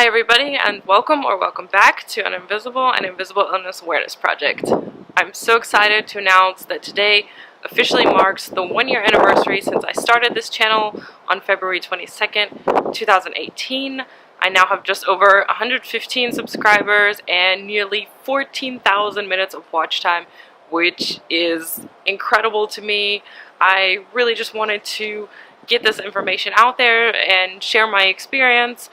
everybody, and welcome or welcome back to an Invisible and Invisible Illness Awareness Project. I'm so excited to announce that today officially marks the 1-year anniversary since I started this channel on February 22nd, 2018. I now have just over 115 subscribers and nearly 14,000 minutes of watch time, which is incredible to me. I really just wanted to get this information out there and share my experience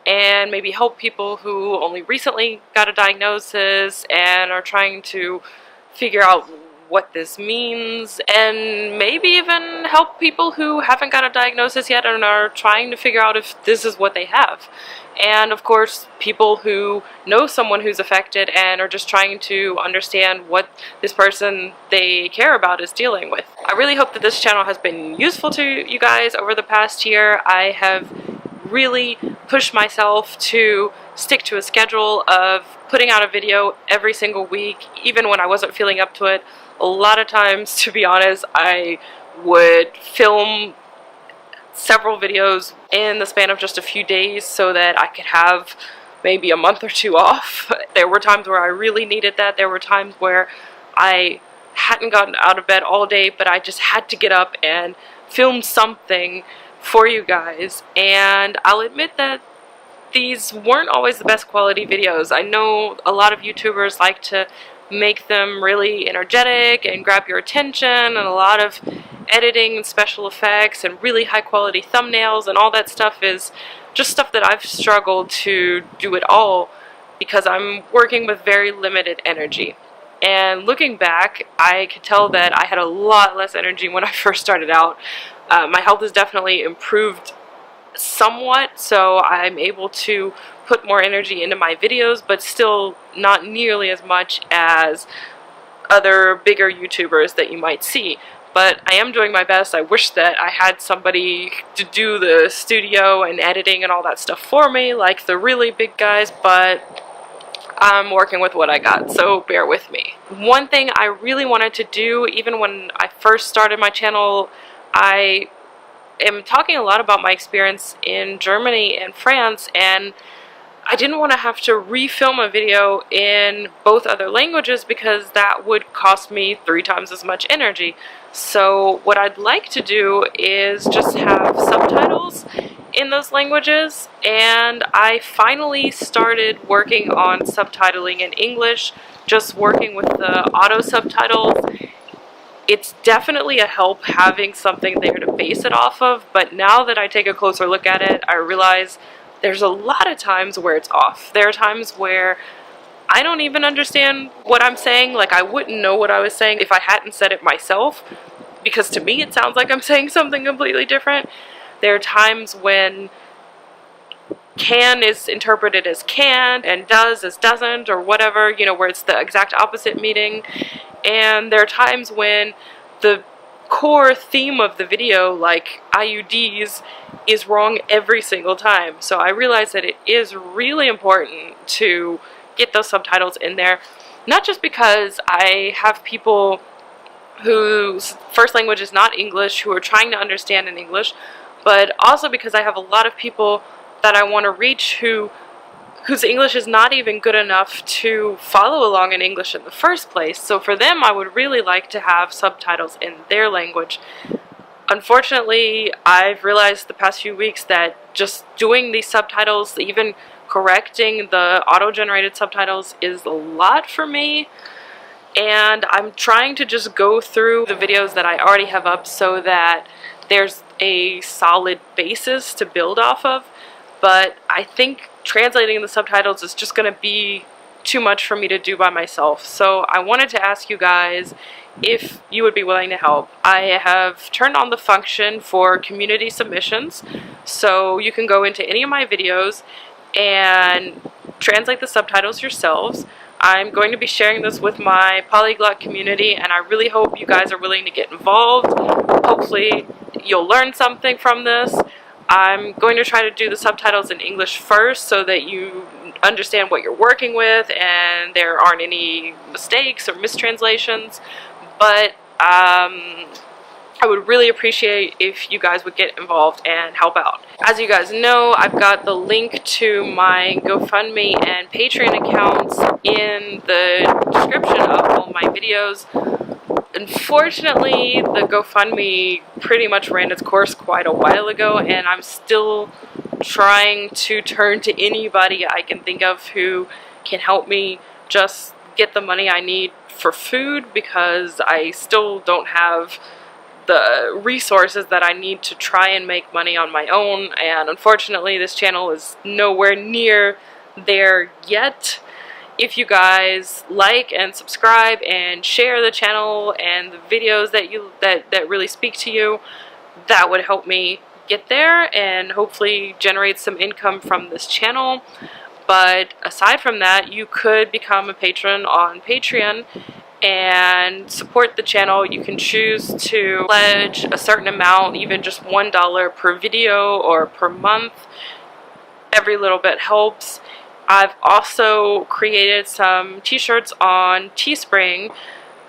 and maybe help people who only recently got a diagnosis and are trying to figure out what this means, and maybe even help people who haven't got a diagnosis yet and are trying to figure out if this is what they have. And of course, people who know someone who's affected and are just trying to understand what this person they care about is dealing with. I really hope that this channel has been useful to you guys over the past year. I have really pushed myself to stick to a schedule of putting out a video every single week, even when I wasn't feeling up to it. A lot of times, to be honest, I would film several videos in the span of just a few days so that I could have maybe a month or two off. There were times where I really needed that. There were times where I hadn't gotten out of bed all day, but I just had to get up and film something for you guys. And I'll admit that these weren't always the best quality videos. I know a lot of YouTubers like to make them really energetic and grab your attention, and a lot of editing and special effects and really high quality thumbnails, and all that stuff is just stuff that I've struggled to do it all because I'm working with very limited energy. And looking back, I could tell that I had a lot less energy when I first started out. My health has definitely improved somewhat, so I'm able to put more energy into my videos, but still not nearly as much as other bigger YouTubers that you might see. But I am doing my best. I wish that I had somebody to do the studio and editing and all that stuff for me, like the really big guys, but I'm working with what I got, so bear with me. One thing I really wanted to do, even when I first started my channel, I am talking a lot about my experience in Germany and France, and I didn't want to have to refilm a video in both other languages because that would cost me 3 times as much energy. So what I'd like to do is just have subtitles in those languages, and I finally started working on subtitling in English, just working with the auto subtitles. It's definitely a help having something there to base it off of, but now that I take a closer look at it, I realize there's a lot of times where it's off. There are times where I don't even understand what I'm saying. Like, I wouldn't know what I was saying if I hadn't said it myself, because to me it sounds like I'm saying something completely different. There are times when can is interpreted as can and does as doesn't, or whatever, you know, where it's the exact opposite meaning. And there are times when the core theme of the video, like IUDs, is wrong every single time. So I realize that it is really important to get those subtitles in there, not just because I have people whose first language is not English who are trying to understand in English, but also because I have a lot of people that I want to reach whose English is not even good enough to follow along in English in the first place. So for them, I would really like to have subtitles in their language. Unfortunately, I've realized the past few weeks that just doing these subtitles, even correcting the auto-generated subtitles, is a lot for me. And I'm trying to just go through the videos that I already have up so that there's a solid basis to build off of. But I think translating the subtitles is just going to be too much for me to do by myself. So I wanted to ask you guys if you would be willing to help. I have turned on the function for community submissions, so you can go into any of my videos and translate the subtitles yourselves. I'm going to be sharing this with my polyglot community, and I really hope you guys are willing to get involved. Hopefully you'll learn something from this. I'm going to try to do the subtitles in English first so that you understand what you're working with and there aren't any mistakes or mistranslations. But I would really appreciate if you guys would get involved and help out. As you guys know, I've got the link to my GoFundMe and Patreon accounts in the description of all my videos. Unfortunately, the GoFundMe pretty much ran its course quite a while ago, and I'm still trying to turn to anybody I can think of who can help me just get the money I need for food, because I still don't have the resources that I need to try and make money on my own, and unfortunately this channel is nowhere near there yet. If you guys like and subscribe and share the channel and the videos that really speak to you, that would help me get there and hopefully generate some income from this channel. But aside from that, you could become a patron on Patreon and support the channel. You can choose to pledge a certain amount, even just $1 per video or per month. Every little bit helps. I've also created some t-shirts on Teespring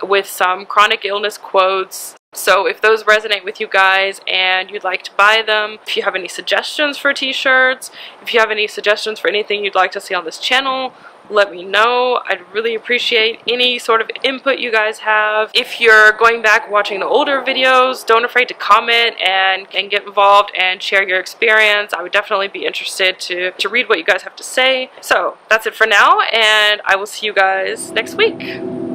with some chronic illness quotes. So if those resonate with you guys and you'd like to buy them, if you have any suggestions for t-shirts, if you have any suggestions for anything you'd like to see on this channel, let me know. I'd really appreciate any sort of input you guys have. If you're going back watching the older videos, don't afraid to comment and get involved and share your experience. I would definitely be interested to read what you guys have to say. So that's it for now, and I will see you guys next week.